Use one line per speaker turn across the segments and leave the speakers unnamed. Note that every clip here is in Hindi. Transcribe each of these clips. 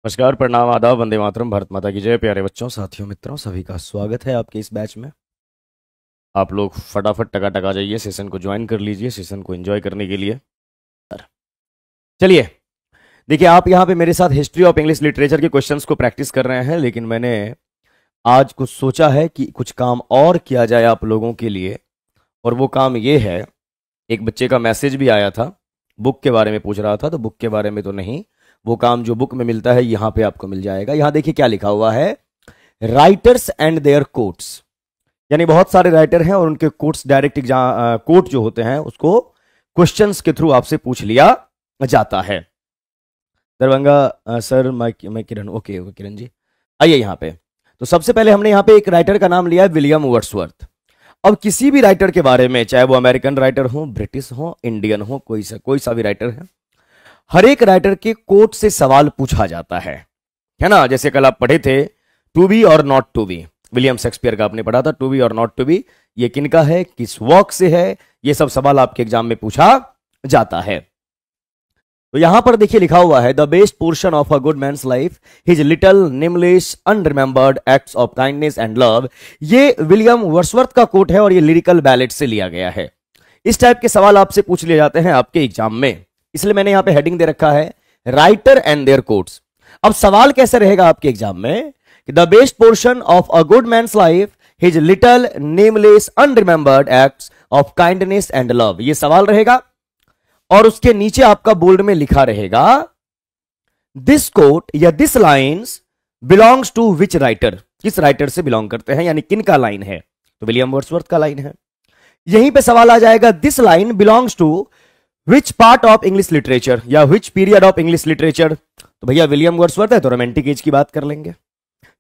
नमस्कार, प्रणाम, आदाब, वंदे मातरम, भारत माता की जय। प्यारे बच्चों, साथियों, मित्रों, सभी का स्वागत है आपके इस बैच में। आप लोग फटाफट टका आ जाइए, सेशन को ज्वाइन कर लीजिए, सेशन को एंजॉय करने के लिए। चलिए, देखिए, आप यहाँ पे मेरे साथ हिस्ट्री ऑफ इंग्लिश लिटरेचर के क्वेश्चंस को प्रैक्टिस कर रहे हैं, लेकिन मैंने आज कुछ सोचा है कि कुछ काम और किया जाए आप लोगों के लिए। और वो काम ये है, एक बच्चे का मैसेज भी आया था, बुक के बारे में पूछ रहा था, तो बुक के बारे में तो नहीं, वो काम जो बुक में मिलता है यहाँ पे आपको मिल जाएगा। यहाँ देखिए क्या लिखा हुआ है, राइटर्स एंड देयर कोट्स। यानी बहुत सारे राइटर हैं और उनके कोट्स, डायरेक्ट एग्जाम कोट जो होते हैं उसको क्वेश्चंस के थ्रू आपसे पूछ लिया जाता है। दरभंगा सर, मैं किरण, ओके ओके किरण जी, आइए यहाँ पे। तो सबसे पहले हमने यहाँ पे एक राइटर का नाम लिया है, विलियम वर्ड्सवर्थ। अब किसी भी राइटर के बारे में, चाहे वो अमेरिकन राइटर हो, ब्रिटिश हो, इंडियन हो, कोई सा भी राइटर है, हर एक राइटर के कोट से सवाल पूछा जाता है ना। जैसे कल आप पढ़े थे, टू बी और not to be, William Shakespeare का आपने पढ़ा था, टू बी और नॉट टू बी, ये किनका है, किस वर्क से है, ये सब सवाल आपके एग्जाम में पूछा जाता है। तो यहां पर देखिए लिखा हुआ है, the best portion of a good man's life, his little nameless unremembered acts of kindness and love. ये विलियम वर्ड्सवर्थ का कोट है और ये लिरिकल बैलेट से लिया गया है। इस टाइप के सवाल आपसे पूछ लिए जाते हैं आपके एग्जाम में, इसलिए मैंने यहां पे हेडिंग दे रखा है, राइटर एंड देयर कोट्स। अब सवाल कैसे रहेगा आपके एग्जाम में, the best portion of a good man's life, his little nameless unremembered acts of kindness and love, ये सवाल रहेगा। और उसके नीचे आपका बोल्ड में लिखा रहेगा, दिस कोट या this lines belongs to which writer, किस राइटर से बिलोंग करते हैं, यानी किन का लाइन है, तो विलियम वर्ड्सवर्थ का लाइन है। यहीं पे सवाल आ जाएगा, this line belongs to which part of English literature या which period of English literature, तो भैया विलियम वर्ड्सवर्थ है तो रोमांटिक एज की बात कर लेंगे।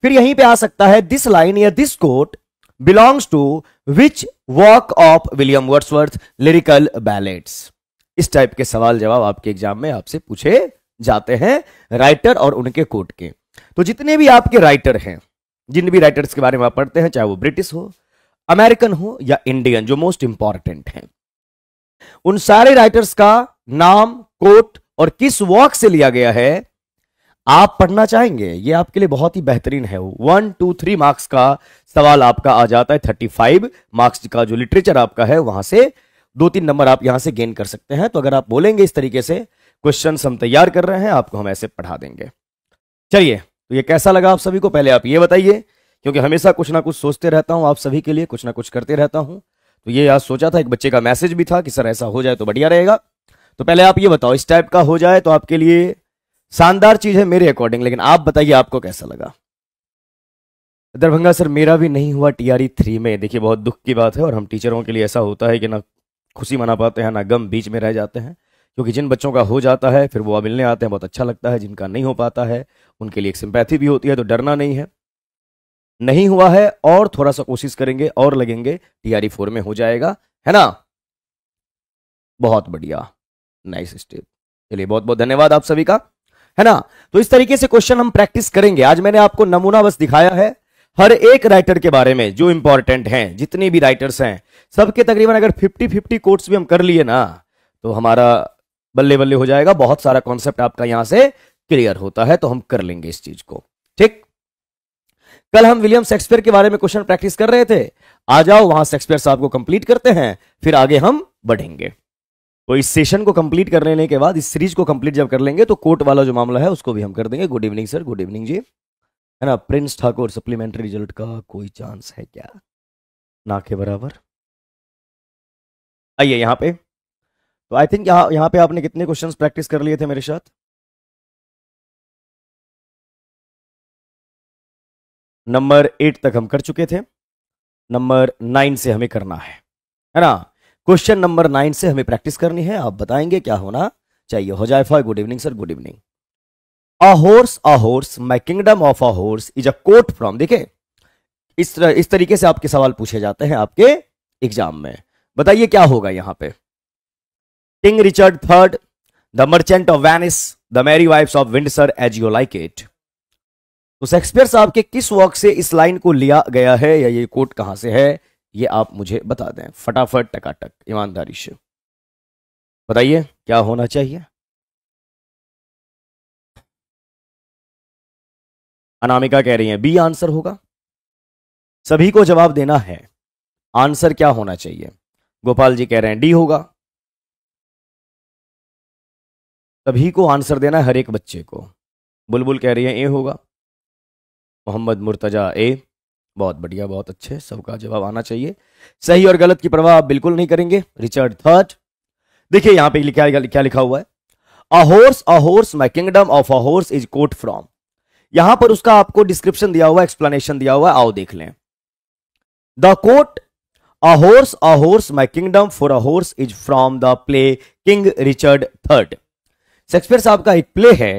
फिर यहीं पे आ सकता है, दिस लाइन या this quote belongs to which work of William Wordsworth, Lyrical Ballads. इस टाइप के सवाल जवाब आपके एग्जाम में आपसे पूछे जाते हैं राइटर और उनके कोट के। तो जितने भी आपके राइटर हैं, जिन भी राइटर्स के बारे में आप पढ़ते हैं, चाहे वो ब्रिटिश हो, अमेरिकन हो या इंडियन, जो मोस्ट इंपॉर्टेंट हैं, उन सारे राइटर्स का नाम, कोट और किस वर्क से लिया गया है आप पढ़ना चाहेंगे। ये आपके लिए बहुत ही बेहतरीन है। 1 2 3 मार्क्स का सवाल आपका आ जाता है, 35 मार्क्स का जो लिटरेचर आपका है वहां से 2-3 नंबर आप यहां से गेन कर सकते हैं। तो अगर आप बोलेंगे इस तरीके से, क्वेश्चन हम तैयार कर रहे हैं, आपको हम ऐसे पढ़ा देंगे। चलिए, तो ये कैसा लगा आप सभी को, पहले आप ये बताइए, क्योंकि हमेशा कुछ ना कुछ सोचते रहता हूं, आप सभी के लिए कुछ ना कुछ करते रहता हूं। तो ये आज सोचा था, एक बच्चे का मैसेज भी था कि सर ऐसा हो जाए तो बढ़िया रहेगा। तो पहले आप ये बताओ, इस टाइप का हो जाए तो आपके लिए शानदार चीज है मेरे अकॉर्डिंग, लेकिन आप बताइए आपको कैसा लगा। दरभंगा सर, मेरा भी नहीं हुआ टीआरई 3 में। देखिए, बहुत दुख की बात है और हम टीचरों के लिए ऐसा होता है कि ना खुशी मना पाते हैं ना गम, बीच में रह जाते हैं। क्योंकि जिन बच्चों का हो जाता है फिर वो मिलने आते हैं, बहुत अच्छा लगता है। जिनका नहीं हो पाता है उनके लिए एक सिंपैथी भी होती है। तो डरना नहीं है, नहीं हुआ है और थोड़ा सा कोशिश करेंगे और लगेंगे, टीआरई 4 में हो जाएगा, है ना। बहुत बढ़िया, नाइस स्टेप। चलिए, बहुत बहुत धन्यवाद आप सभी का, है ना। तो इस तरीके से क्वेश्चन हम प्रैक्टिस करेंगे। आज मैंने आपको नमूना बस दिखाया है हर एक राइटर के बारे में जो इंपॉर्टेंट हैं, जितने भी राइटर्स हैं सबके तकरीबन अगर 50-50 कोट्स भी हम कर लिए ना तो हमारा बल्ले बल्ले हो जाएगा। बहुत सारा कॉन्सेप्ट आपका यहां से क्लियर होता है, तो हम कर लेंगे इस चीज को, ठीक। कल हम विलियम शेक्सपियर के बारे में क्वेश्चन प्रैक्टिस कर रहे थे, आ जाओ वहां शेक्सपियर साहब को कंप्लीट करते हैं, फिर आगे हम बढ़ेंगे। तो इस सेशन को कंप्लीट कर लेने के बाद, इस सीरीज को कंप्लीट जब कर लेंगे तो कोर्ट वाला जो मामला है उसको भी हम कर देंगे। Good evening sir, good evening जी, है ना। प्रिंस ठाकुर, सप्लीमेंट्री रिजल्ट का कोई चांस है क्या, ना के बराबर। आइए यहां पे, तो आई थिंक यहां पे आपने कितने क्वेश्चंस प्रैक्टिस कर लिए थे मेरे साथ। नंबर 8 तक हम कर चुके थे, नंबर 9 से हमें करना है ना। क्वेश्चन नंबर 9 से हमें प्रैक्टिस करनी है। आप बताएंगे क्या होना चाहिए। हो जाए for good evening sir, good evening. A horse, my kingdom of a horse is a quote from, देखिए इस तरीके से आपके सवाल पूछे जाते हैं आपके एग्जाम में। बताइए क्या होगा यहां पे। King Richard third, the Merchant of Venice, the Merry Wives of Windsor, As You Like It. तो शेक्सपियर साहब के किस वर्क से इस लाइन को लिया गया है, या ये कोट कहां से है, ये आप मुझे बता दें फटाफट, टकाटक, ईमानदारी से बताइए क्या होना चाहिए। अनामिका कह रही है बी आंसर होगा। सभी को जवाब देना है, आंसर क्या होना चाहिए? गोपाल जी कह रहे हैं डी होगा। सभी को आंसर देना है, हर एक बच्चे को। बुलबुल कह रही है ए होगा। मोहम्मद मुर्तजा ए। बहुत बढ़िया, बहुत अच्छे, सबका जवाब आना चाहिए। सही और गलत की परवाह आप बिल्कुल नहीं करेंगे। Richard third. देखिए यहां पे क्या लिखा हुआ है, अ horse my kingdom of a horse is quote from. यहां पर उसका आपको डिस्क्रिप्शन दिया हुआ है, एक्सप्लेनेशन दिया हुआ है, आओ देख लें। The quote a horse my kingdom for a horse is from the play King Richard third. Shakespeare साहब का एक प्ले है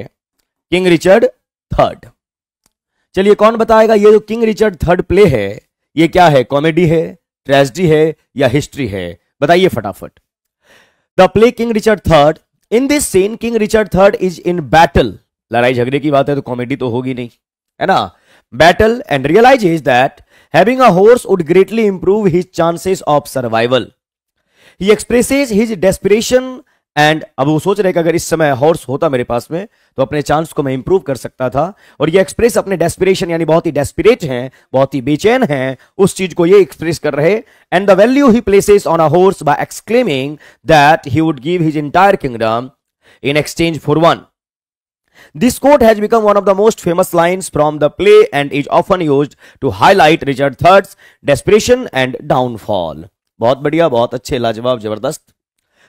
किंग रिचर्ड थर्ड। चलिए कौन बताएगा ये जो किंग रिचर्ड थर्ड प्ले है ये क्या है? कॉमेडी है, ट्रेजेडी है या हिस्ट्री है? बताइए फटाफट। The play King Richard third, in this scene King Richard third is in battle. लड़ाई झगड़े की बात है तो कॉमेडी तो होगी नहीं, है ना। Battle and realises that having a horse would greatly improve his chances of survival. He expresses his desperation and अब वो सोच रहे कि अगर इस समय हॉर्स होता मेरे पास में तो अपने चांस को मैं इंप्रूव कर सकता था। और ये एक्सप्रेस अपने डेस्पिरेशन यानी बहुत ही डेस्पिरेट हैं, बहुत ही बेचैन हैं, उस चीज को ये एक्सप्रेस कर रहे। And the value he places on a horse by exclaiming that he would give his entire kingdom in exchange for one. This quote has become one of the most famous lines from the play and is often used to highlight Richard III's desperation and downfall. बहुत बढ़िया, बहुत अच्छे, लाजवाब, जबरदस्त।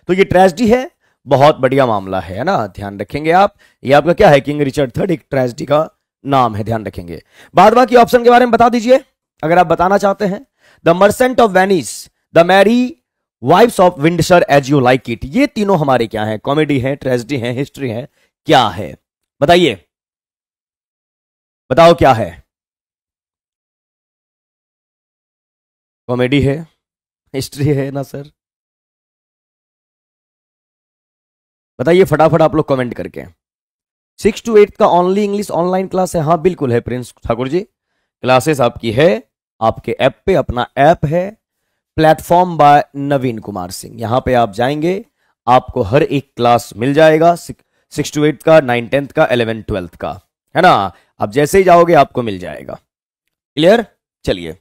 तो ये ट्रेजेडी है, बहुत बढ़िया मामला है ना, ध्यान रखेंगे आप। ये आपका क्या है? किंग रिचर्ड थर्ड एक ट्रेजेडी का नाम है, ध्यान रखेंगे। बाद बाकी ऑप्शन के बारे में बता दीजिए अगर आप बताना चाहते हैं। The Merchant of Venice, the Merry Wives of Windsor As You Like It, ये तीनों हमारे क्या है? कॉमेडी है, ट्रेजेडी है, हिस्ट्री है, क्या है? बताइए, बताओ क्या है? कॉमेडी है, हिस्ट्री है ना सर? बताइए फटाफट आप लोग कमेंट करके। 6 to 8 का ओनली इंग्लिश ऑनलाइन क्लास है। हाँ बिल्कुल है प्रिंस ठाकुर जी, क्लासेस आपकी है आपके ऐप पे, अपना ऐप है प्लेटफॉर्म बाय नवीन कुमार सिंह। यहां पे आप जाएंगे आपको हर एक क्लास मिल जाएगा, 6 to 8 का, 9 10th का, 11 12th का, है ना। आप जैसे ही जाओगे आपको मिल जाएगा। क्लियर? चलिए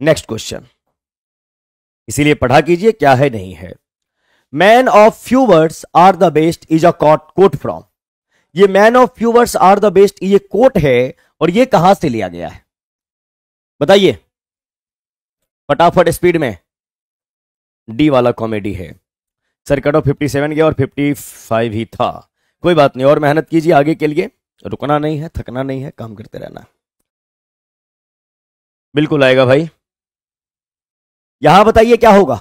नेक्स्ट क्वेश्चन, इसीलिए पढ़ा कीजिए क्या है नहीं है। Man of few words are the best is a quote from. ये man of few words are the best ये कोट है और ये कहां से लिया गया है? बताइए फटाफट स्पीड में। डी वाला कॉमेडी है सर, कट ऑफ 57 गया और 55 ही था। कोई बात नहीं, और मेहनत कीजिए आगे के लिए, रुकना नहीं है, थकना नहीं है, काम करते रहना। बिल्कुल आएगा भाई। यहां बताइए क्या होगा?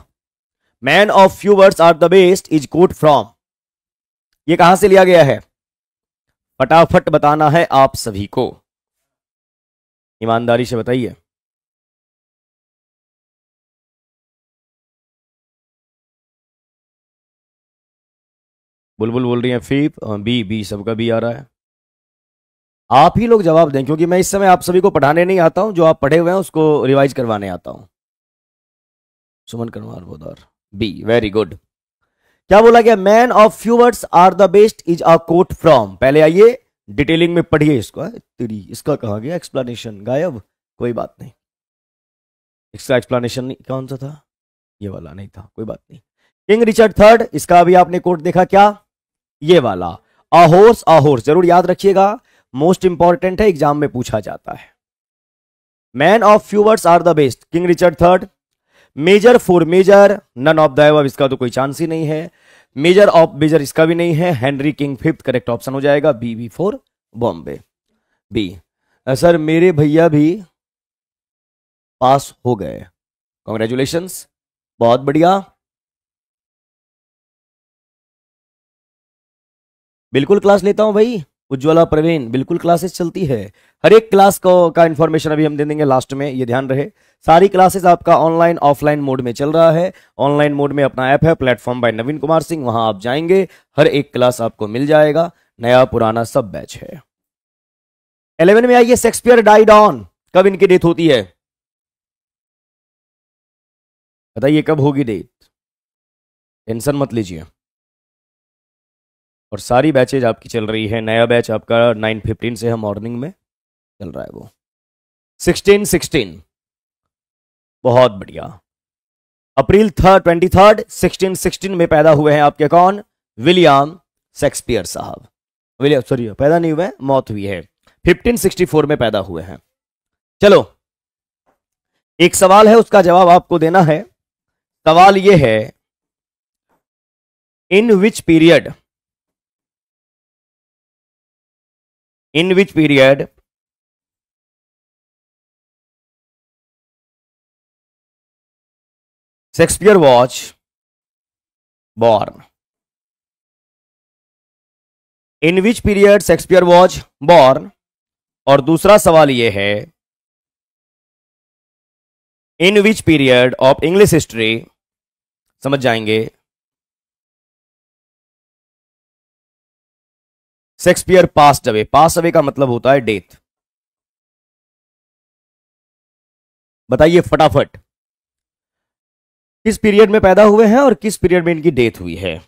Man of few words are the best is quote from, ये कहां से लिया गया है? फटाफट बताना है आप सभी को, ईमानदारी से बताइए। बुलबुल बोल रही है फी, बी बी, सबका बी आ रहा है। आप ही लोग जवाब दें क्योंकि मैं इस समय आप सभी को पढ़ाने नहीं आता हूं, जो आप पढ़े हुए हैं उसको रिवाइज करवाने आता हूं। सुमन करवार बोदार, बी, वेरी गुड। क्या बोला गया? Man of few words are the best is a quote from. पहले आइए डिटेलिंग में पढ़िए इसको। तेरी इसका कहा गया एक्सप्लेनेशन गायब, कोई बात नहीं, इसका एक्सप्लेनेशन नहीं, कौन सा था? ये वाला नहीं था, कोई बात नहीं। किंग रिचर्ड थर्ड, इसका अभी आपने कोट देखा क्या? ये वाला अ हॉर्स, जरूर याद रखिएगा, मोस्ट इंपॉर्टेंट है, एग्जाम में पूछा जाता है। Man of few words are the best, King Richard third. Measure for measure, none of the above, इसका तो कोई चांस ही नहीं है। मेजर ऑफ मेजर, इसका भी नहीं है। Henry King fifth, correct option हो जाएगा B, B for Bombay, B. Sir मेरे भैया भी पास हो गए, कॉन्ग्रेचुलेशंस, बहुत बढ़िया। बिल्कुल क्लास लेता हूं भाई, उज्ज्वला प्रवीण, बिल्कुल क्लासेस चलती है। हर एक क्लास का इन्फॉर्मेशन अभी हम दे देंगे लास्ट में, ये ध्यान रहे। सारी क्लासेस आपका ऑनलाइन ऑफलाइन मोड में चल रहा है। ऑनलाइन मोड में अपना ऐप है प्लेटफॉर्म बाय नवीन कुमार सिंह, वहां आप जाएंगे हर एक क्लास आपको मिल जाएगा, नया पुराना सब बैच है। 11 में आइए, शेक्सपियर डाइड ऑन, कब इनकी डेथ होती है? बताइए कब होगी डेथ, टेंशन मत लीजिए। और सारी बैचेज आपकी चल रही है। नया बैच आपका 9:15 से है, मॉर्निंग में चल रहा है वो। 16 बहुत बढ़िया। अप्रैल 23 1616 में पैदा हुए हैं आपके कौन? विलियम शेक्सपियर साहब। विलियम सॉरी पैदा नहीं हुए, मौत हुई है। 1564 में पैदा हुए हैं। चलो एक सवाल है, उसका जवाब आपको देना है। सवाल यह है, in which period Shakespeare was born? In which period Shakespeare was born. और दूसरा सवाल यह है, in which period of English history, समझ जाएंगे, Shakespeare passed away. Pass away का मतलब होता है डेथ। बताइए फटाफट, किस पीरियड में पैदा हुए हैं और किस पीरियड में इनकी डेथ हुई है?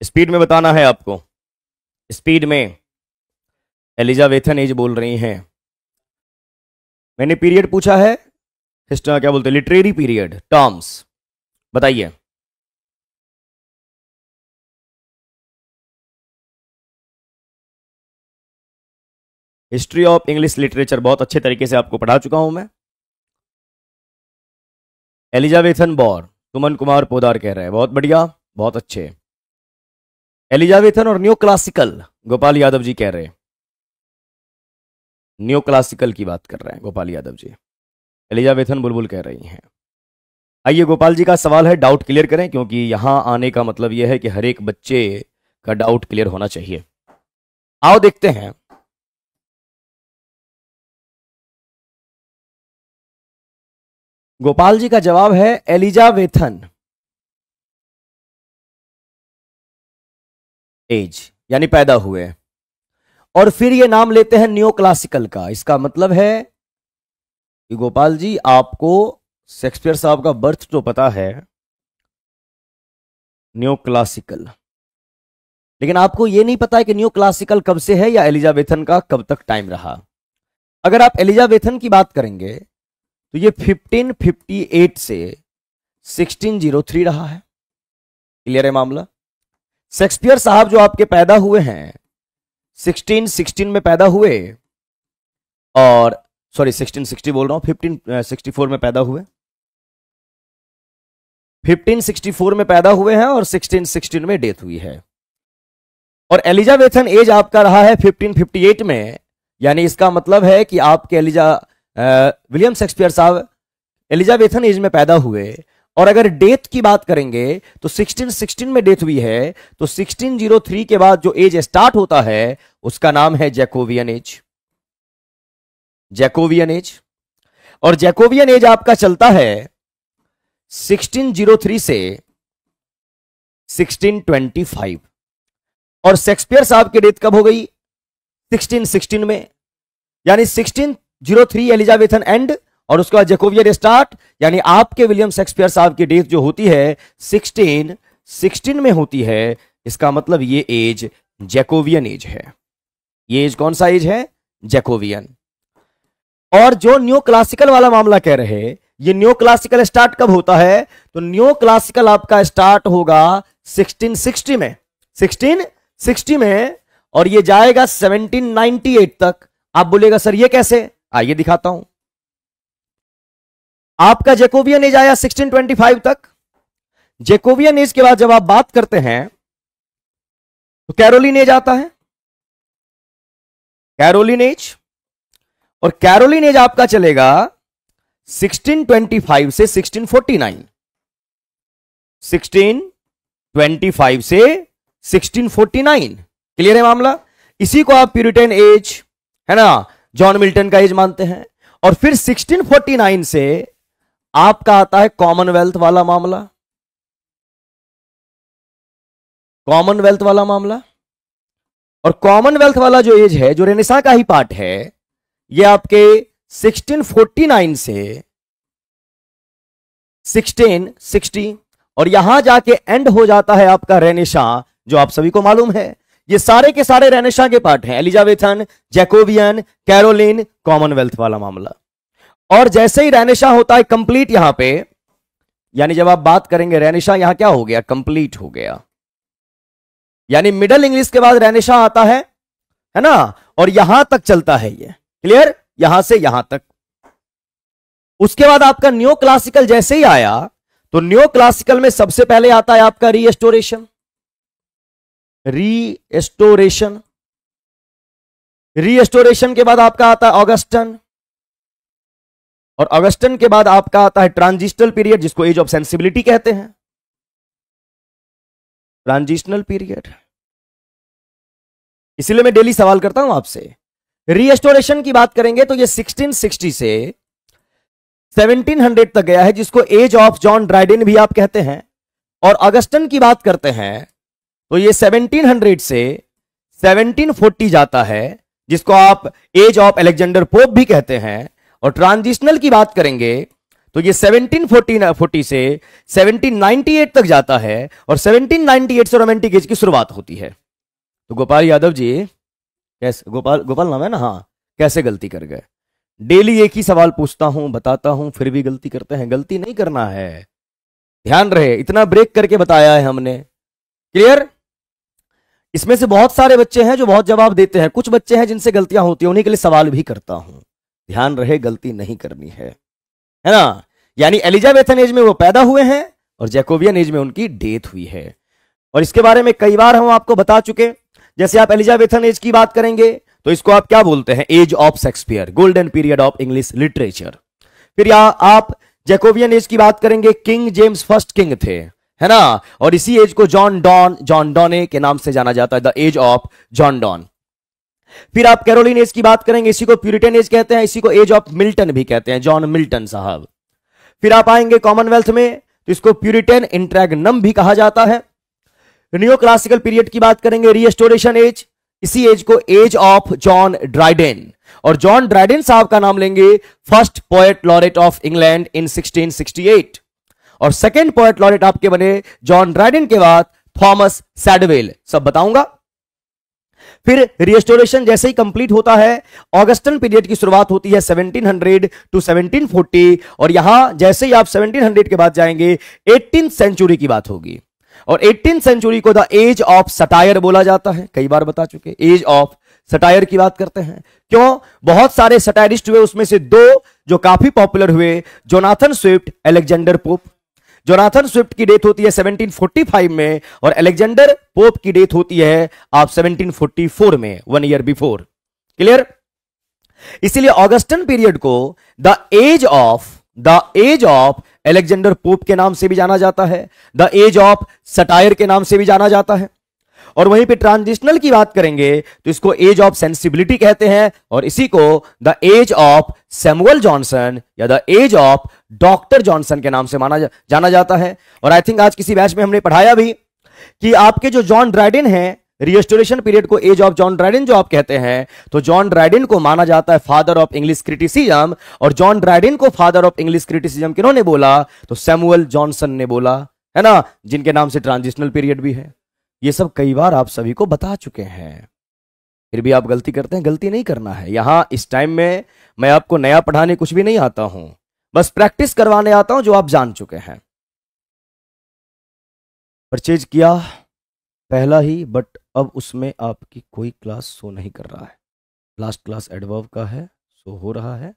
स्पीड में बताना है आपको, स्पीड में। एलिजाबेथन एज बोल रही हैं। मैंने पीरियड पूछा है, हिस्ट्री क्या बोलते हैं, लिटरेरी पीरियड, टर्म्स बताइए। हिस्ट्री ऑफ इंग्लिश लिटरेचर बहुत अच्छे तरीके से आपको पढ़ा चुका हूं मैं। एलिजाबेथन बॉर्न, सुमन कुमार पोदार कह रहे हैं, बहुत बढ़िया, बहुत अच्छे। एलिजाबेथन और न्यू क्लासिकल, गोपाल यादव जी कह रहे हैं, न्यू क्लासिकल की बात कर रहे हैं गोपाल यादव जी। एलिजाबेथन बुलबुल कह रही हैं। आइए गोपाल जी का सवाल है, डाउट क्लियर करें, क्योंकि यहां आने का मतलब यह है कि हर एक बच्चे का डाउट क्लियर होना चाहिए। आओ देखते हैं। गोपाल जी का जवाब है एलिजाबेथन एज, यानी पैदा हुए। और फिर ये नाम लेते हैं न्यू क्लासिकल का। इसका मतलब है कि गोपाल जी आपको शेक्सपियर साहब का बर्थ तो पता है, न्यू क्लासिकल, लेकिन आपको यह नहीं पता है कि न्यू क्लासिकल कब से है या एलिजाबेथन का कब तक टाइम रहा। अगर आप एलिजाबेथन की बात करेंगे तो ये 1558 से 1603 रहा है। क्लियर है मामला? शेक्सपियर साहब जो आपके पैदा हुए हैं 1616 में पैदा हुए, और सॉरी 1660 बोल रहा हूं, 1564 में पैदा हुए, 1564 में पैदा हुए हैं और 1616 में डेथ हुई है। और एलिजाबेथन एज आपका रहा है 1558 में, यानी इसका मतलब है कि आपके विलियम शेक्सपियर साहब एलिजाबेथन एज में पैदा हुए। और अगर डेथ की बात करेंगे तो 1616 में डेथ हुई है, तो 1603 के बाद जो एज स्टार्ट होता है उसका नाम है जैकोबियन एज। Jacobian as. और जैकोबियन एज आपका चलता है 1603 से 1625। और शेक्सपियर साहब की डेथ कब हो गई? 1616 में, यानी 1603 एलिजाबेथन एंड और उसके बाद जैकोबियन स्टार्ट, यानी आपके विलियम शेक्सपियर साहब की डेथ जो होती है 1616 में होती है। इसका मतलब ये एज जैकोबियन एज है। ये एज कौन सा एज है? जैकोबियन। और जो न्यू क्लासिकल वाला मामला कह रहे, ये न्यू क्लासिकल स्टार्ट कब होता है? तो न्यू क्लासिकल आपका स्टार्ट होगा 1660 में, 1660 में, और ये जाएगा 1798 तक। आप बोलेगा सर ये कैसे? आइए दिखाता हूं। आपका जैकोबियन एज आया 1625 तक। जैकोबियन एज के बाद जब आप बात करते हैं तो कैरोलिन एज आता है, कैरोलिन एज। और कैरोलिन एज आपका चलेगा 1625 से 1649, 1625 से 1649। क्लियर है मामला? इसी को आप प्यूरिटन एज, है ना, जॉन मिल्टन का एज मानते हैं। और फिर 1649 से आपका आता है कॉमनवेल्थ वाला मामला, कॉमनवेल्थ वाला मामला। और कॉमनवेल्थ वाला जो एज है, जो रेनेसां का ही पार्ट है, ये आपके 1649 से 1660, और यहां जाके एंड हो जाता है आपका रेनेसां, जो आप सभी को मालूम है। ये सारे के सारे रेनेसां के पार्ट हैं, एलिजाबेथन, जैकोबियन, कैरोलिन, कॉमनवेल्थ वाला मामला। और जैसे ही रेनेसां होता है कंप्लीट यहां पे, यानी जब आप बात करेंगे रेनेसां, यहां क्या हो गया, कंप्लीट हो गया। यानी मिडिल इंग्लिश के बाद रेनेसां आता है ना, और यहां तक चलता है ये, क्लियर, यहां से यहां तक। उसके बाद आपका न्यू क्लासिकल जैसे ही आया, तो न्यू क्लासिकल में सबसे पहले आता है आपका रीएस्टोरेशन। रीएस्टोरेशन के बाद आपका आता है ऑगस्टन, और ऑगस्टन के बाद आपका आता है ट्रांजिशनल पीरियड, जिसको एज ऑफ सेंसिबिलिटी कहते हैं, ट्रांजिशनल पीरियड। इसलिए मैं डेली सवाल करता हूं आपसे। रीएस्टोरेशन की बात करेंगे तो ये 1660 से 1700 तक गया है, जिसको एज ऑफ जॉन ड्राइडेन भी आप कहते हैं। और ऑगस्टन की बात करते हैं तो ये 1700 से 1740 जाता है, जिसको आप एज ऑफ अलेक्जेंडर पोप भी कहते हैं। और ट्रांजिशनल की बात करेंगे तो ये 1740 से 1798 तक जाता है, और 1798 से रोमांटिक एज की शुरुआत होती है। तो गोपाल यादव जी, कैसे, गोपाल नाम है ना, हाँ, कैसे गलती कर गए? डेली एक ही सवाल पूछता हूं, बताता हूं, फिर भी गलती करते हैं। गलती नहीं करना है, ध्यान रहे, इतना ब्रेक करके बताया है हमने, क्लियर। इसमें से बहुत सारे बच्चे हैं जो बहुत जवाब देते हैं, कुछ बच्चे हैं जिनसे गलतियां होती हैं, उन्हीं के लिए सवाल भी करता हूं। ध्यान रहे, गलती नहीं करनी है ना। यानी एलिजाबेथन एज में वो पैदा हुए हैं और जैकोबियन एज में उनकी डेथ हुई है। और इसके बारे में कई बार हम आपको बता चुके। जैसे आप एलिजाबेथन एज की बात करेंगे तो इसको आप क्या बोलते हैं, age of Shakespeare, golden period of English literature. फिर यहां आप जैकोबियन एज की बात करेंगे, किंग जेम्स फर्स्ट किंग थे, है ना, और इसी एज को जॉन डॉने के नाम से जाना जाता है, the age of John Donne. फिर आप कैरोलिन एज की बात करेंगे, इसी को प्यूरिटन एज कहते हैं, इसी को एज ऑफ मिल्टन भी कहते हैं, जॉन मिल्टन साहब। फिर आप आएंगे कॉमनवेल्थ में तो इसको प्यूरिटन इंट्रैगनम भी कहा जाता है। न्यू क्लासिकल पीरियड की बात करेंगे, रीएस्टोरेशन एज, इसी एज को एज ऑफ जॉन ड्राइडेन। और जॉन ड्राइडेन साहब का नाम लेंगे first poet laureate of England in 1668। और सेकेंड पोएट लॉरेट आपके बने जॉन ड्राइडेन के बाद थॉमस सैडवेल, सब बताऊंगा। फिर रिस्टोरेशन जैसे ही कंप्लीट होता है, ऑगस्टन पीरियड की शुरुआत होती है 1700 टू 1740, और यहां जैसे ही आप 1700 के बाद जाएंगे 18th सेंचुरी की बात होगी। और 18th सेंचुरी को द एज ऑफ सटायर बोला जाता है, कई बार बता चुके, एज ऑफ सटायर की बात करते हैं। क्यों? बहुत सारे सटायरिस्ट हुए, उसमें से दो जो काफी पॉपुलर हुए, Jonathan Swift, Alexander pope. Jonathan Swift की डेथ होती है 1745 में, और अलेक्जेंडर पोप की डेथ होती है आप 1744 में, 1 ईयर बिफोर। क्लियर? इसीलिए ऑगस्टन पीरियड को the age of Alexander Pope के नाम से भी जाना जाता है, द एज ऑफ सटायर के नाम से भी जाना जाता है। और वहीं पे ट्रांजिशनल की बात करेंगे तो इसको एज ऑफ सेंसिबिलिटी कहते हैं, और इसी को the age of Samuel Johnson या the age of doctor Johnson के नाम से जाना जाता है। और आई थिंक आज किसी बैच में हमने पढ़ाया भी कि आपके जो जॉन ड्राइडेन है, रिस्टोरेशन पीरियड को एज ऑफ जॉन ड्राइडेन जो आप कहते हैं, तो जॉन ड्राइडेन को माना जाता है फादर ऑफ इंग्लिश क्रिटिसिज्म। और जॉन ड्राइडेन को फादर ऑफ इंग्लिश क्रिटिसिज्म किन्होंने बोला? तो सैमुअल जॉनसन ने बोला, है ना, जिनके नाम से ट्रांजिशनल पीरियड भी है। ये सब कई बार आप सभी को बता चुके हैं, फिर भी आप गलती करते हैं। गलती नहीं करना है। यहां इस टाइम में मैं आपको नया पढ़ाने कुछ भी नहीं आता हूं, बस प्रैक्टिस करवाने आता हूं जो आप जान चुके हैं। परचेज किया पहला ही, बट अब उसमें आपकी कोई क्लास शो नहीं कर रहा है। लास्ट क्लास एडवर्ब का है, शो हो रहा है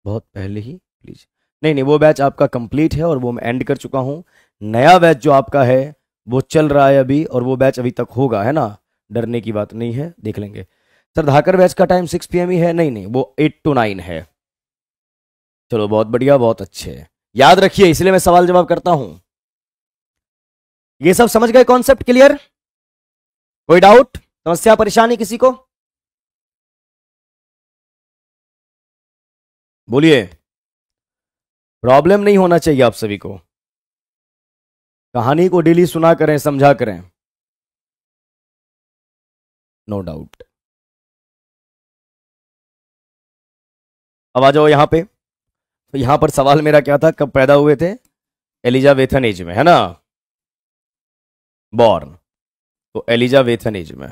बहुत पहले ही, प्लीज। नहीं, वो बैच आपका कंप्लीट है और वो मैं एंड कर चुका हूं। नया बैच जो आपका है वो चल रहा है अभी, और वो बैच अभी तक होगा, है ना, डरने की बात नहीं है, देख लेंगे। सर धाकर बैच का टाइम 6 PM ही है? नहीं, वो 8 to 9 है। चलो बहुत बढ़िया, बहुत अच्छे, याद रखिए, इसलिए मैं सवाल जवाब करता हूं। ये सब समझ गए कॉन्सेप्ट? क्लियर? कोई डाउट, समस्या, परेशानी किसी को? बोलिए। प्रॉब्लम नहीं होना चाहिए आप सभी को। कहानी को डेली सुना करें, समझा करें, नो डाउट। अब आ जाओ यहां पे। तो यहां पर सवाल मेरा क्या था, कब पैदा हुए थे? एलिजाबेथन एज में, है ना, बॉर्न, तो एलिजाबेथन एज में।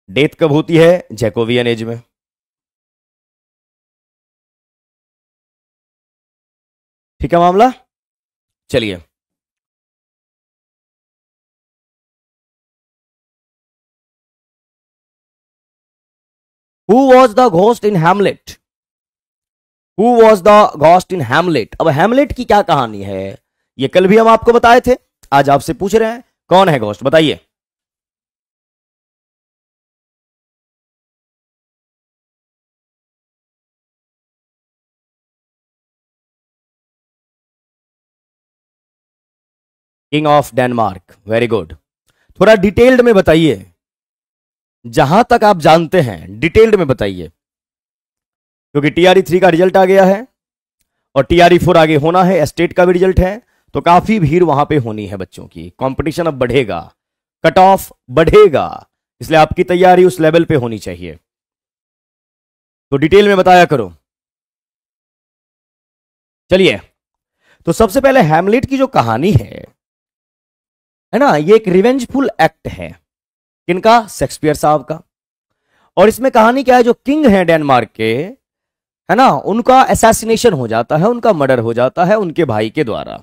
डेथ कब होती है? जैकोबियन एज में। ठीक है मामला। चलिए, who was the ghost in Hamlet? Who was the ghost in Hamlet? अब हैमलेट की क्या कहानी है, ये कल भी हम आपको बताए थे, आज आपसे पूछ रहे हैं कौन है घोस्ट, बताइए। King of Denmark, very good. थोड़ा डिटेल्ड में बताइए, जहां तक आप जानते हैं डिटेल्ड में बताइए, क्योंकि TRE 3 का रिजल्ट आ गया है और TRE 4 आगे होना है, स्टेट का भी रिजल्ट है, तो काफी भीड़ वहां पे होनी है बच्चों की, कंपटीशन अब बढ़ेगा, कट ऑफ बढ़ेगा, इसलिए आपकी तैयारी उस लेवल पे होनी चाहिए, तो डिटेल में बताया करो। चलिए, तो सबसे पहले हैमलेट की जो कहानी है ना, ये एक रिवेंजफुल एक्ट है, किनका? शेक्सपियर साहब का। और इसमें कहानी क्या है, जो किंग है डेनमार्क के, है ना, उनका असैसिनेशन हो जाता है, उनका मर्डर हो जाता है उनके भाई के द्वारा।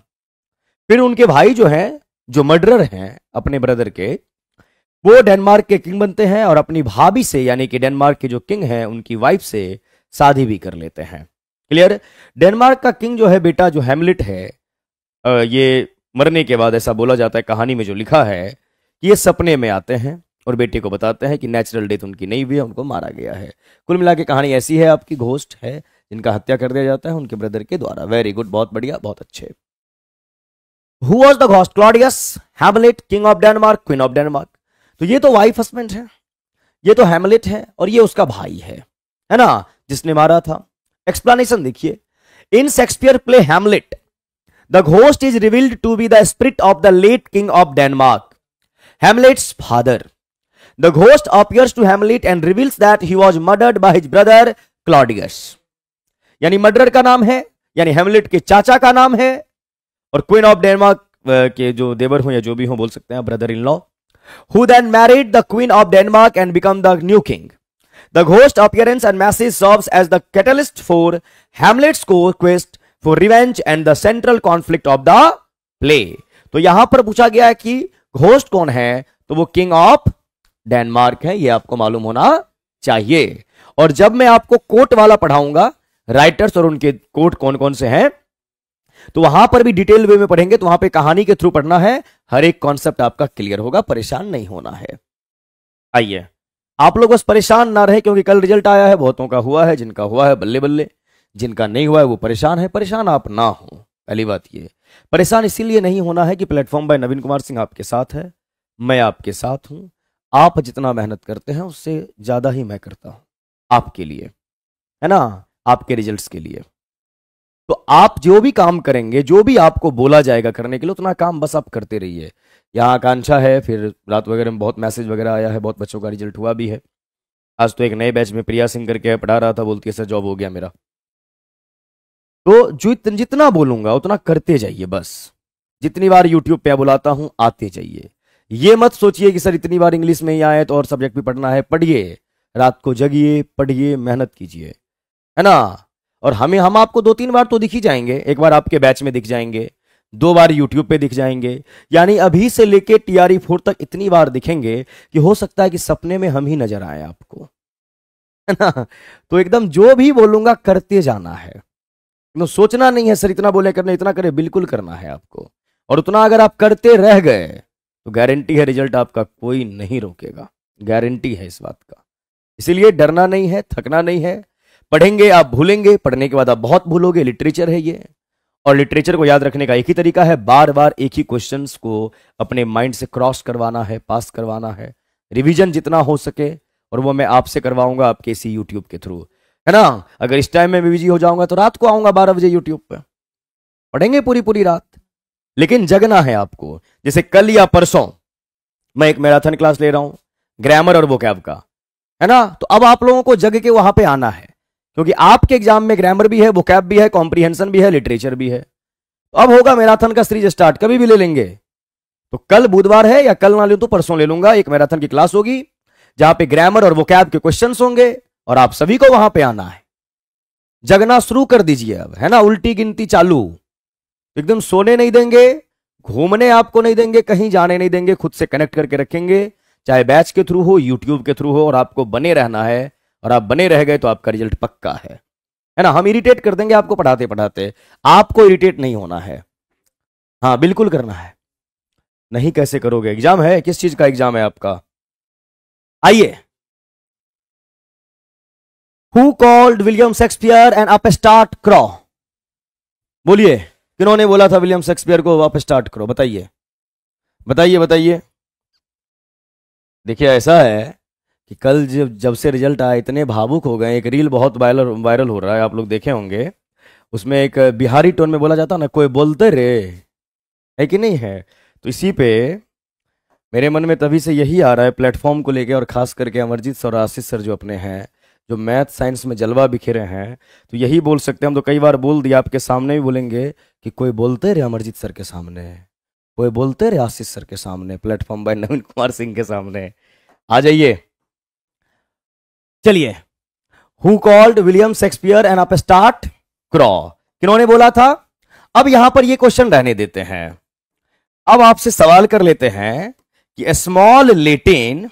फिर उनके भाई जो हैं, जो मर्डरर हैं अपने ब्रदर के, वो डेनमार्क के किंग बनते हैं और अपनी भाभी से, यानी कि डेनमार्क के जो किंग हैं उनकी वाइफ से शादी भी कर लेते हैं। क्लियर? डेनमार्क का किंग जो है बेटा, जो हैमलेट है, ये मरने के बाद ऐसा बोला जाता है कहानी में जो लिखा है कि ये सपने में आते हैं और बेटे को बताते हैं कि नेचुरल डेथ उनकी नहीं हुई है, उनको मारा गया है। कुल मिला के कहानी ऐसी है, आपकी घोस्ट है जिनका हत्या कर दिया जाता है उनके ब्रदर के द्वारा। वेरी गुड, बहुत बढ़िया, बहुत अच्छे। Who was the ghost? Claudius, Hamlet, king of Denmark, queen of Denmark. तो ये तो वाइफ हस्बैंड है, ये तो हैमलेट है और ये उसका भाई है ना, जिसने मारा था। एक्सप्लेनेशन देखिए, in Shakespeare play Hamlet the ghost is revealed to be the spirit of the late king of Denmark, Hamlet's father. The ghost appears to Hamlet and reveals that he was murdered by his brother Claudius. यानी मर्डर का नाम है, यानी हैमलेट के चाचा का नाम है, और क्वीन ऑफ डेनमार्क के जो देवर हो या जो भी हो बोल सकते हैं, brother in law, who then married the queen of Denmark and become the new king. The ghost appearance and message serves as the catalyst for Hamlet's quest for revenge and the central conflict of the play. तो यहां पर पूछा गया है कि घोस्ट कौन है, तो वो किंग ऑफ डेनमार्क है, ये आपको मालूम होना चाहिए। और जब मैं आपको कोट वाला पढ़ाऊंगा, राइटर्स और उनके कोट कौन कौन से हैं, तो वहां पर भी डिटेल वे में पढ़ेंगे, तो वहां पे कहानी के थ्रू पढ़ना है, हर एक कॉन्सेप्ट आपका क्लियर होगा, परेशान नहीं होना है। आइए, आप लोग बस परेशान ना रहे, क्योंकि कल रिजल्ट आया है, बहुतों का हुआ है, जिनका हुआ है बल्ले बल्ले, जिनका नहीं हुआ है वो परेशान है। परेशान आप ना हो, पहली बात ये, परेशान इसीलिए नहीं होना है कि प्लेटफॉर्म बाय नवीन कुमार सिंह आपके साथ है, मैं आपके साथ हूं। आप जितना मेहनत करते हैं उससे ज्यादा ही मैं करता हूं आपके लिए, है ना, आपके रिजल्ट्स के लिए। तो आप जो भी काम करेंगे, जो भी आपको बोला जाएगा करने के लिए, उतना काम बस आप करते रहिए। यहाँ आकांक्षा है, फिर रात वगैरह में बहुत मैसेज वगैरह आया है, बहुत बच्चों का रिजल्ट हुआ भी है। आज तो एक नए बैच में प्रिया सिंह करके पढ़ा रहा था, बोलती है सर जॉब हो गया मेरा। तो जितना बोलूंगा उतना करते जाइए, बस जितनी बार यूट्यूब पे बुलाता हूं आते जाइए। ये मत सोचिए कि सर इतनी बार इंग्लिश में ही आए तो और सब्जेक्ट भी पढ़ना है, पढ़िए, रात को जगिए, पढ़िए, मेहनत कीजिए, है ना। और हम आपको 2-3 बार तो दिख ही जाएंगे, एक बार आपके बैच में दिख जाएंगे, 2 बार यूट्यूब पे दिख जाएंगे, यानी अभी से लेके TRE 4 तक इतनी बार दिखेंगे कि हो सकता है कि सपने में हम ही नजर आए आपको, है ना। तो एकदम जो भी बोलूंगा करते जाना है, तो सोचना नहीं है सर इतना बोले करने, इतना करे, बिल्कुल करना है आपको। और उतना अगर आप करते रह गए तो गारंटी है रिजल्ट आपका कोई नहीं रोकेगा, गारंटी है इस बात का। इसीलिए डरना नहीं है, थकना नहीं है। पढ़ेंगे आप भूलेंगे, पढ़ने के बाद आप बहुत भूलोगे, लिटरेचर है ये। और लिटरेचर को याद रखने का एक ही तरीका है, बार बार एक ही क्वेश्चंस को अपने माइंड से क्रॉस करवाना है, पास करवाना है, रिवीजन जितना हो सके, और वो मैं आपसे करवाऊंगा आपके इसी यूट्यूब के थ्रू, है ना। अगर इस टाइम में बिजी हो जाऊंगा तो रात को आऊंगा 12 बजे यूट्यूब पे, पढ़ेंगे पूरी रात, लेकिन जगना है आपको। जैसे कल या परसों मैं एक मैराथन क्लास ले रहा हूं, ग्रामर और वोकैब का, है ना। तो अब आप लोगों को जग के वहां पे आना है, क्योंकि आपके एग्जाम में ग्रामर भी है, वोकैब भी है, कॉम्प्रीहेंशन भी है, लिटरेचर भी है। तो अब होगा मैराथन का सीरीज स्टार्ट, कभी भी ले लेंगे। तो कल बुधवार है, या कल ना ले तो परसों ले लूंगा, एक मैराथन की क्लास होगी, जहां पे ग्रामर और वोकैब के क्वेश्चंस होंगे और आप सभी को वहां पे आना है। जगना शुरू कर दीजिए अब, है ना, उल्टी गिनती चालू। एकदम सोने नहीं देंगे, घूमने आपको नहीं देंगे, कहीं जाने नहीं देंगे, खुद से कनेक्ट करके रखेंगे, चाहे बैच के थ्रू हो, यूट्यूब के थ्रू हो, और आपको बने रहना है। और आप बने रह गए तो आपका रिजल्ट पक्का है ना। हम इरिटेट कर देंगे आपको पढ़ाते पढ़ाते, आपको इरिटेट नहीं होना है। हाँ बिल्कुल करना है। नहीं कैसे करोगे? एग्जाम है, किस चीज का एग्जाम है आपका? आइए, who called William Shakespeare an upstart crow? बोलिए, किन्होंने बोला था विलियम शेक्सपियर को अपस्टार्ट क्रॉ? बताइए बताइए बताइए। देखिए ऐसा है कि कल जब से रिजल्ट आया इतने भावुक हो गए। एक रील बहुत वायरल हो रहा है, आप लोग देखे होंगे। उसमें एक बिहारी टोन में बोला जाता ना, कोई बोलते रे, है कि नहीं है? तो इसी पे मेरे मन में तभी से यही आ रहा है प्लेटफॉर्म को लेके, और खास करके अमरजीत सर और आशीष सर जो अपने हैं, जो मैथ साइंस में जलवा बिखेरे हैं, तो यही बोल सकते हैं हम। तो कई बार बोल दिया, आपके सामने भी बोलेंगे कि कोई बोलते रे अमरजीत सर के सामने, कोई बोलते रे आशीष सर के सामने, प्लेटफॉर्म बाय नवीन कुमार सिंह के सामने। आ जाइए, चलिए। Who called William Shakespeare an upstart crow? किन्होंने बोला था? अब यहां पर ये क्वेश्चन रहने देते हैं। अब आपसे सवाल कर लेते हैं कि small Latin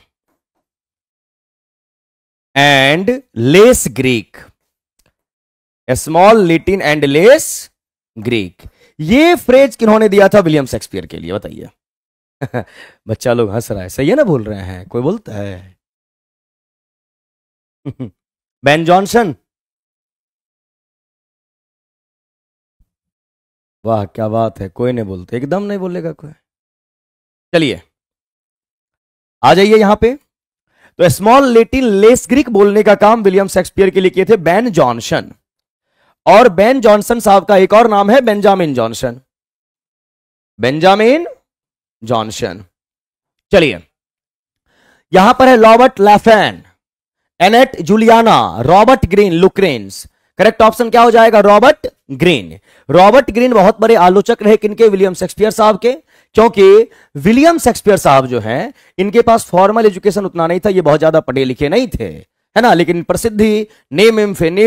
and less Greek, small Latin and less Greek, ये फ्रेज किन्होंने दिया था विलियम शेक्सपियर के लिए? बताइए। बच्चा लोग हंस रहा है, सही है ना बोल रहे हैं? कोई बोलता है? Ben Johnson? वाह क्या बात है, कोई नहीं बोलते, एकदम नहीं बोलेगा कोई। चलिए आ जाइए यहां पे। तो स्मॉल लैटिन लेस ग्रीक बोलने का काम विलियम शेक्सपियर के लिए किए थे बेन जॉनसन। और बेन जॉनसन साहब का एक और नाम है बेंजामिन जॉनसन, बेंजामिन जॉनसन। चलिए, यहां पर है Robert Laffen, Annette Juliana, Robert Greene, Lucrece. Correct option क्या हो जाएगा? Robert Greene. रॉबर्ट ग्रीन बहुत बड़े आलोचक रहे किनके? विलियम शेक्सपियर साहब के। क्योंकि विलियम शेक्सपियर साहब जो हैं, इनके पास फॉर्मल एजुकेशन उतना नहीं था, ये बहुत ज्यादा पढ़े लिखे नहीं थे, है ना, लेकिन प्रसिद्धि, नेम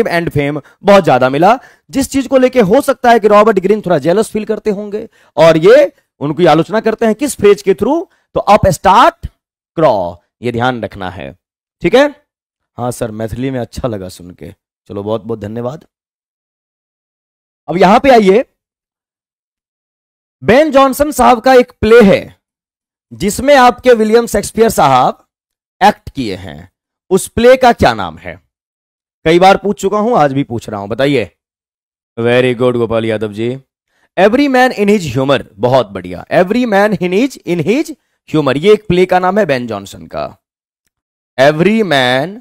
एंड फेम बहुत ज्यादा मिला। जिस चीज को लेके हो सकता है कि रॉबर्ट ग्रीन थोड़ा जेलस फील करते होंगे, और ये उनकी आलोचना करते हैं किस फ्रेज के थ्रू? तो अपस्टार्ट क्रॉ, ये ध्यान रखना है, ठीक है? हाँ सर, मैथिली में अच्छा लगा सुन के, चलो बहुत बहुत धन्यवाद। अब यहां पे आइए, बेन जॉनसन साहब का एक प्ले है जिसमें आपके विलियम शेक्सपियर साहब एक्ट किए हैं। उस प्ले का क्या नाम है? कई बार पूछ चुका हूं, आज भी पूछ रहा हूं, बताइए। Very good Gopal Yadav ji. Every man in his humour, बहुत बढ़िया। Every man in his humour, ये एक प्ले का नाम है बेन जॉनसन का। Every man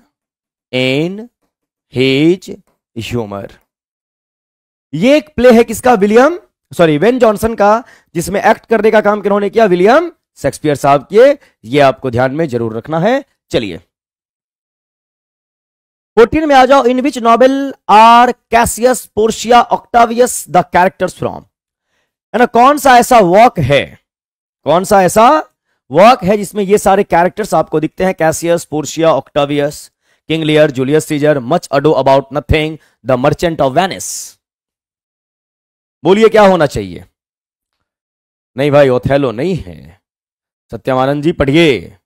in his humour, ये एक प्ले है किसका? बेन जॉनसन का, जिसमें एक्ट करने का काम किन्होंने किया? विलियम शेक्सपियर साहब किए। ये आपको ध्यान में जरूर रखना है। चलिए 14 में आ जाओ। In which novel are Cassius, Portia, Octavius the characters from? है ना, कौन सा ऐसा वर्क है, कौन सा ऐसा वर्क है जिसमें ये सारे कैरेक्टर्स आपको दिखते हैं? Cassius, Portia, Octavius, King Lear, Julius Caesar, Much Ado About Nothing, the Merchant of Venice. बोलिए क्या होना चाहिए? नहीं भाई, ओथेलो नहीं है। सत्यमानंद जी पढ़िए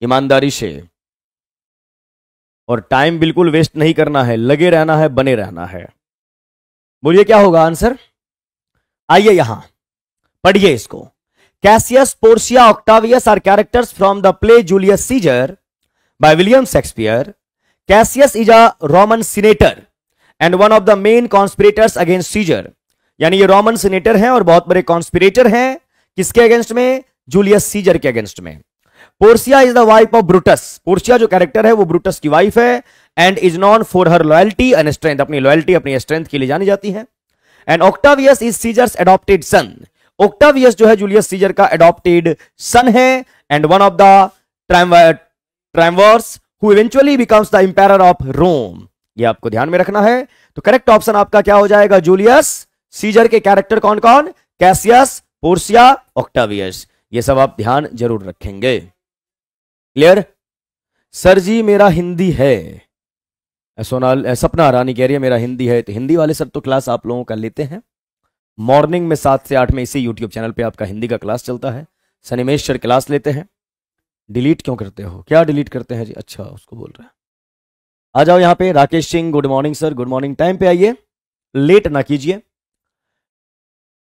ईमानदारी से, और टाइम बिल्कुल वेस्ट नहीं करना है, लगे रहना है, बने रहना है। बोलिए क्या होगा आंसर? आइए यहां पढ़िए इसको। Cassius, Portia, Octavius are characters from the play Julius Caesar by William Shakespeare. Cassius is a Roman senator and one of the main conspirators against Caesar. यानी ये रोमन सीनेटर हैं और बहुत बड़े कॉन्स्पिरेटर हैं। किसके अगेंस्ट में? जूलियस सीजर के अगेंस्ट में। Portia is the wife of Brutus, Portia जो कैरेक्टर है वो ब्रूटस की वाइफ है। And is known for her loyalty and strength, अपनी लॉयल्टी, अपनी स्ट्रेंथ के लिए जानी जाती है। And Octavius is Caesar's adopted son, Octavius जो है जूलियस सीजर का एडॉप्टेड सन है। And one of the triumvirs who eventually becomes the empire of Rome. ये आपको ध्यान में रखना है। तो करेक्ट ऑप्शन आपका क्या हो जाएगा? जूलियस सीजर के कैरेक्टर कौन कौन? Cassius, Portia, Octavius. ये सब आप ध्यान जरूर रखेंगे। क्लियर? सर जी मेरा हिंदी है। सपना रानी कह रही है मेरा हिंदी है, तो हिंदी वाले सर तो क्लास आप लोगों का लेते हैं मॉर्निंग में 7 से 8 में इसी यूट्यूब चैनल पे आपका हिंदी का क्लास चलता है। सनिमेश सर क्लास लेते हैं। डिलीट क्यों करते हो? क्या डिलीट करते हैं जी? अच्छा उसको बोल रहे हैं। आ जाओ यहाँ पे Rakesh Singh, good morning sir, good morning. Time पे आइए, लेट ना कीजिए।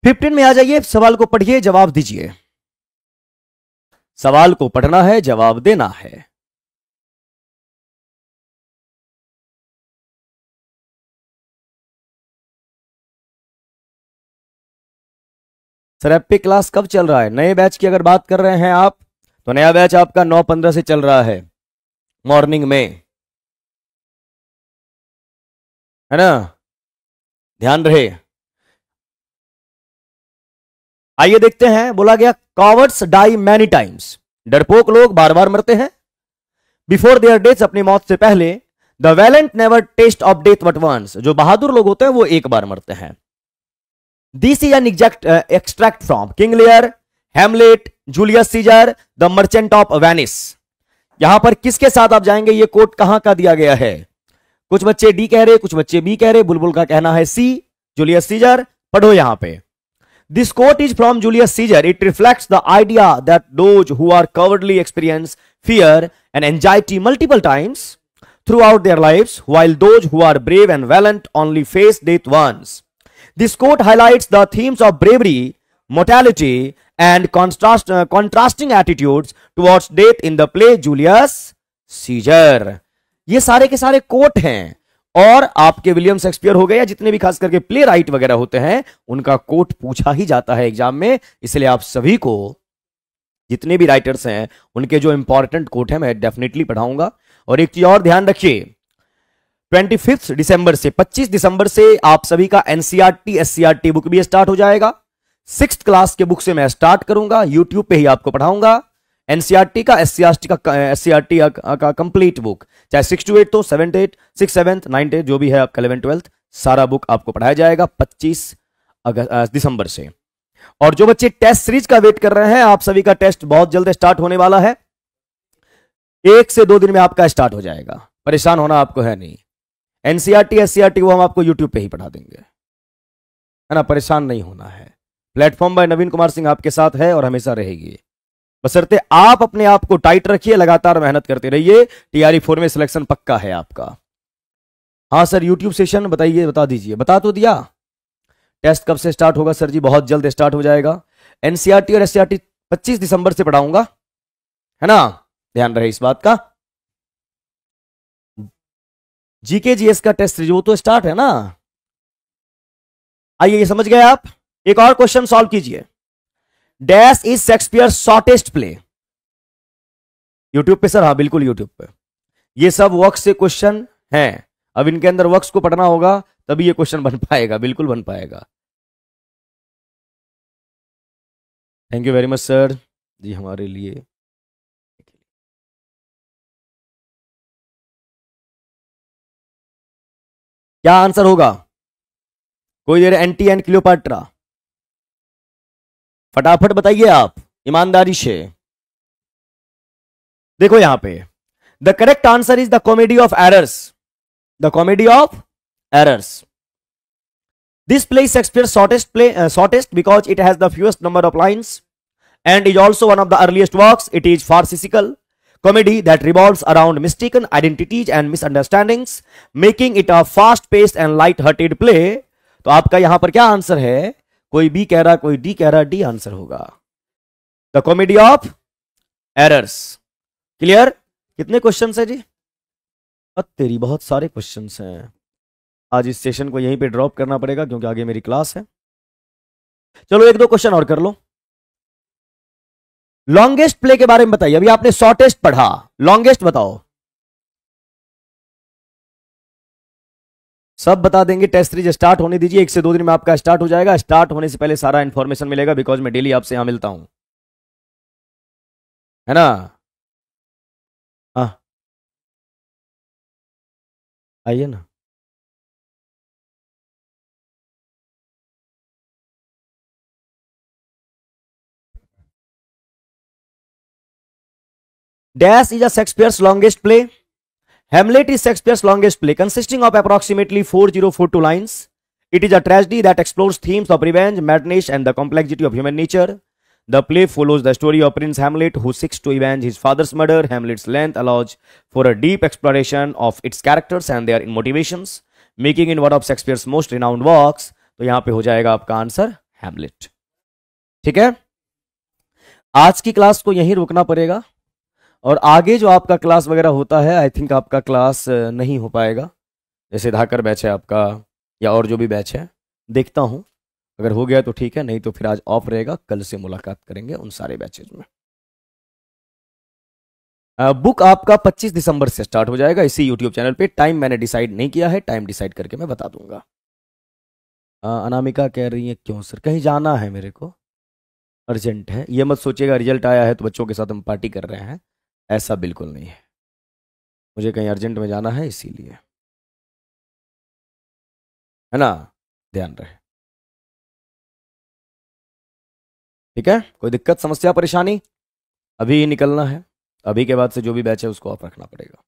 15 में आ जाइए, सवाल को पढ़िए, जवाब दीजिए। सवाल को पढ़ना है, जवाब देना है। सर ऐप पे क्लास कब चल रहा है? नए बैच की अगर बात कर रहे हैं आप, तो नया बैच आपका 9:15 से चल रहा है मॉर्निंग में, है ना? ध्यान रहे। आइए देखते हैं। बोला गया कॉवर्ड्स डाई मैनी टाइम्स, डरपोक लोग बार बार मरते हैं। बिफोर देयर डेथ्स, अपनी मौत से पहले। The valiant never taste of death but once, जो बहादुर लोग होते हैं वो एक बार मरते हैं। This is an exact extract from King Lear, Hamlet, Julius Caesar, the Merchant of Venice. यहां पर किसके साथ आप जाएंगे? ये कोट कहां का दिया गया है? कुछ बच्चे डी कह रहे, कुछ बच्चे बी कह रहे। बुलबुल का कहना है सी, जूलियस सीजर। पढ़ो यहां पे। This quote is from Julius Caesar. It reflects the idea that those who are cowardly experience fear and anxiety multiple times throughout their lives, while those who are brave and valiant only face death once. This quote highlights the themes of bravery, mortality, and contrasting attitudes towards death in the play Julius Caesar. ये सारे के सारे कोट हैं, और आपके विलियम शेक्सपियर हो गए या जितने भी खास करके प्ले राइट वगैरह होते हैं, उनका कोट पूछा ही जाता है एग्जाम में। इसलिए आप सभी को, जितने भी राइटर्स हैं, उनके जो इंपॉर्टेंट कोट हैं मैं डेफिनेटली पढ़ाऊंगा। और एक चीज और ध्यान रखिए, 25 दिसंबर से 25 दिसंबर से आप सभी का एनसीईआरटी एससीईआरटी बुक भी स्टार्ट हो जाएगा। 6th क्लास के बुक से मैं स्टार्ट करूंगा, यूट्यूब पे ही आपको पढ़ाऊंगा। एनसीईआरटी का एससीईआरटी का कंप्लीट बुक, चाहे 6 to 8 तो 7 to 8, 6, 7, 9, 10 जो भी है आपका 11, 12, सारा बुक आपको पढ़ाया जाएगा 25 दिसंबर से। और जो बच्चे टेस्ट सीरीज का वेट कर रहे हैं, आप सभी का टेस्ट बहुत जल्द स्टार्ट होने वाला है। 1 से 2 दिन में आपका स्टार्ट हो जाएगा, परेशान होना आपको है नहीं। एनसीईआरटी एससीईआरटी वो हम आपको यूट्यूब पे ही पढ़ा देंगे, है ना? परेशान नहीं होना है। प्लेटफॉर्म बाय नवीन कुमार सिंह आपके साथ है और हमेशा रहेगी, बशर्ते आप अपने आप को टाइट रखिए, लगातार मेहनत करते रहिए। टीआरई 4 में सिलेक्शन पक्का है आपका। हाँ सर, यूट्यूब सेशन बताइए, बता दीजिए। बता तो दिया। टेस्ट कब से स्टार्ट होगा? सर जी बहुत जल्द स्टार्ट हो जाएगा। एनसीईआरटी और एससीईआरटी 25 दिसंबर से पढ़ाऊंगा, है ना? ध्यान रहे इस बात का। जीके जीएस का टेस्ट सीरीज वो तो स्टार्ट है ना। आइए, ये समझ गए आप। एक और क्वेश्चन सॉल्व कीजिए। Dash is Shakespeare shortest play. YouTube पे सर? हाँ बिल्कुल यूट्यूब पे। ये सब वर्क्स से क्वेश्चन हैं, अब इनके अंदर वर्क्स को पढ़ना होगा तभी ये क्वेश्चन बन पाएगा, बिल्कुल बन पाएगा। Thank you very much sir जी हमारे लिए। क्या आंसर होगा? कोई दे रहे एंटी एंड क्लियोपाट्रा। फटाफट बताइए आप, ईमानदारी से। देखो यहां पे, the correct answer is the comedy of errors. The comedy of errors. This play is Shakespeare's shortest because it has the fewest number of lines and is also one of the earliest works. It is farcical comedy that revolves around mistaken identities and misunderstandings, making it a fast-paced and light-hearted play. तो आपका यहां पर क्या आंसर है? कोई बी कह रहा, कोई डी कह रहा, डी आंसर होगा। The comedy of errors. Clear? कितने क्वेश्चन है जी? तेरी बहुत सारे क्वेश्चन हैं। आज इस सेशन को यहीं पे ड्रॉप करना पड़ेगा क्योंकि आगे मेरी क्लास है। चलो 1-2 क्वेश्चन और कर लो। लॉन्गेस्ट प्ले के बारे में बताइए। अभी आपने शॉर्टेस्ट पढ़ा, लॉन्गेस्ट बताओ। सब बता देंगे। टेस्ट सीरीज स्टार्ट होने दीजिए, 1 से 2 दिन में आपका स्टार्ट हो जाएगा। स्टार्ट होने से पहले सारा इंफॉर्मेशन मिलेगा, बिकॉज मैं डेली आपसे यहां मिलता हूं, है ना? हाँ आइए ना। Dash is a Shakespeare's longest play. Hamlet is Shakespeare's longest play, consisting of approximately 4042 lines. It is a tragedy that explores themes of revenge, madness, and the complexity of human nature. The play follows the story of Prince Hamlet, who seeks to avenge his father's murder. Hamlet's length allows for a deep exploration of its characters and their motivations, making it one of Shakespeare's most renowned works. तो यहां पे हो जाएगा आपका आंसर हैमलेट. ठीक है, आज की क्लास को यहीं रोकना पड़ेगा, और आगे जो आपका क्लास वगैरह होता है आई थिंक आपका क्लास नहीं हो पाएगा. जैसे धाकर बैच है आपका, या और जो भी बैच है, देखता हूं अगर हो गया तो ठीक है, नहीं तो फिर आज ऑफ रहेगा. कल से मुलाकात करेंगे उन सारे बैचेज में. बुक आपका 25 दिसंबर से स्टार्ट हो जाएगा इसी यूट्यूब चैनल पे. टाइम मैंने डिसाइड नहीं किया है, टाइम डिसाइड करके मैं बता दूंगा. अनामिका कह रही है क्यों सर, कहीं जाना है मेरे को, अर्जेंट है. ये मत सोचिएगा रिजल्ट आया है तो बच्चों के साथ हम पार्टी कर रहे हैं, ऐसा बिल्कुल नहीं है. मुझे कहीं अर्जेंट में जाना है इसीलिए, है ना, ध्यान रहे. ठीक है, कोई दिक्कत समस्या परेशानी? अभी निकलना है, अभी के बाद से जो भी बैच है उसको ऑफ रखना पड़ेगा.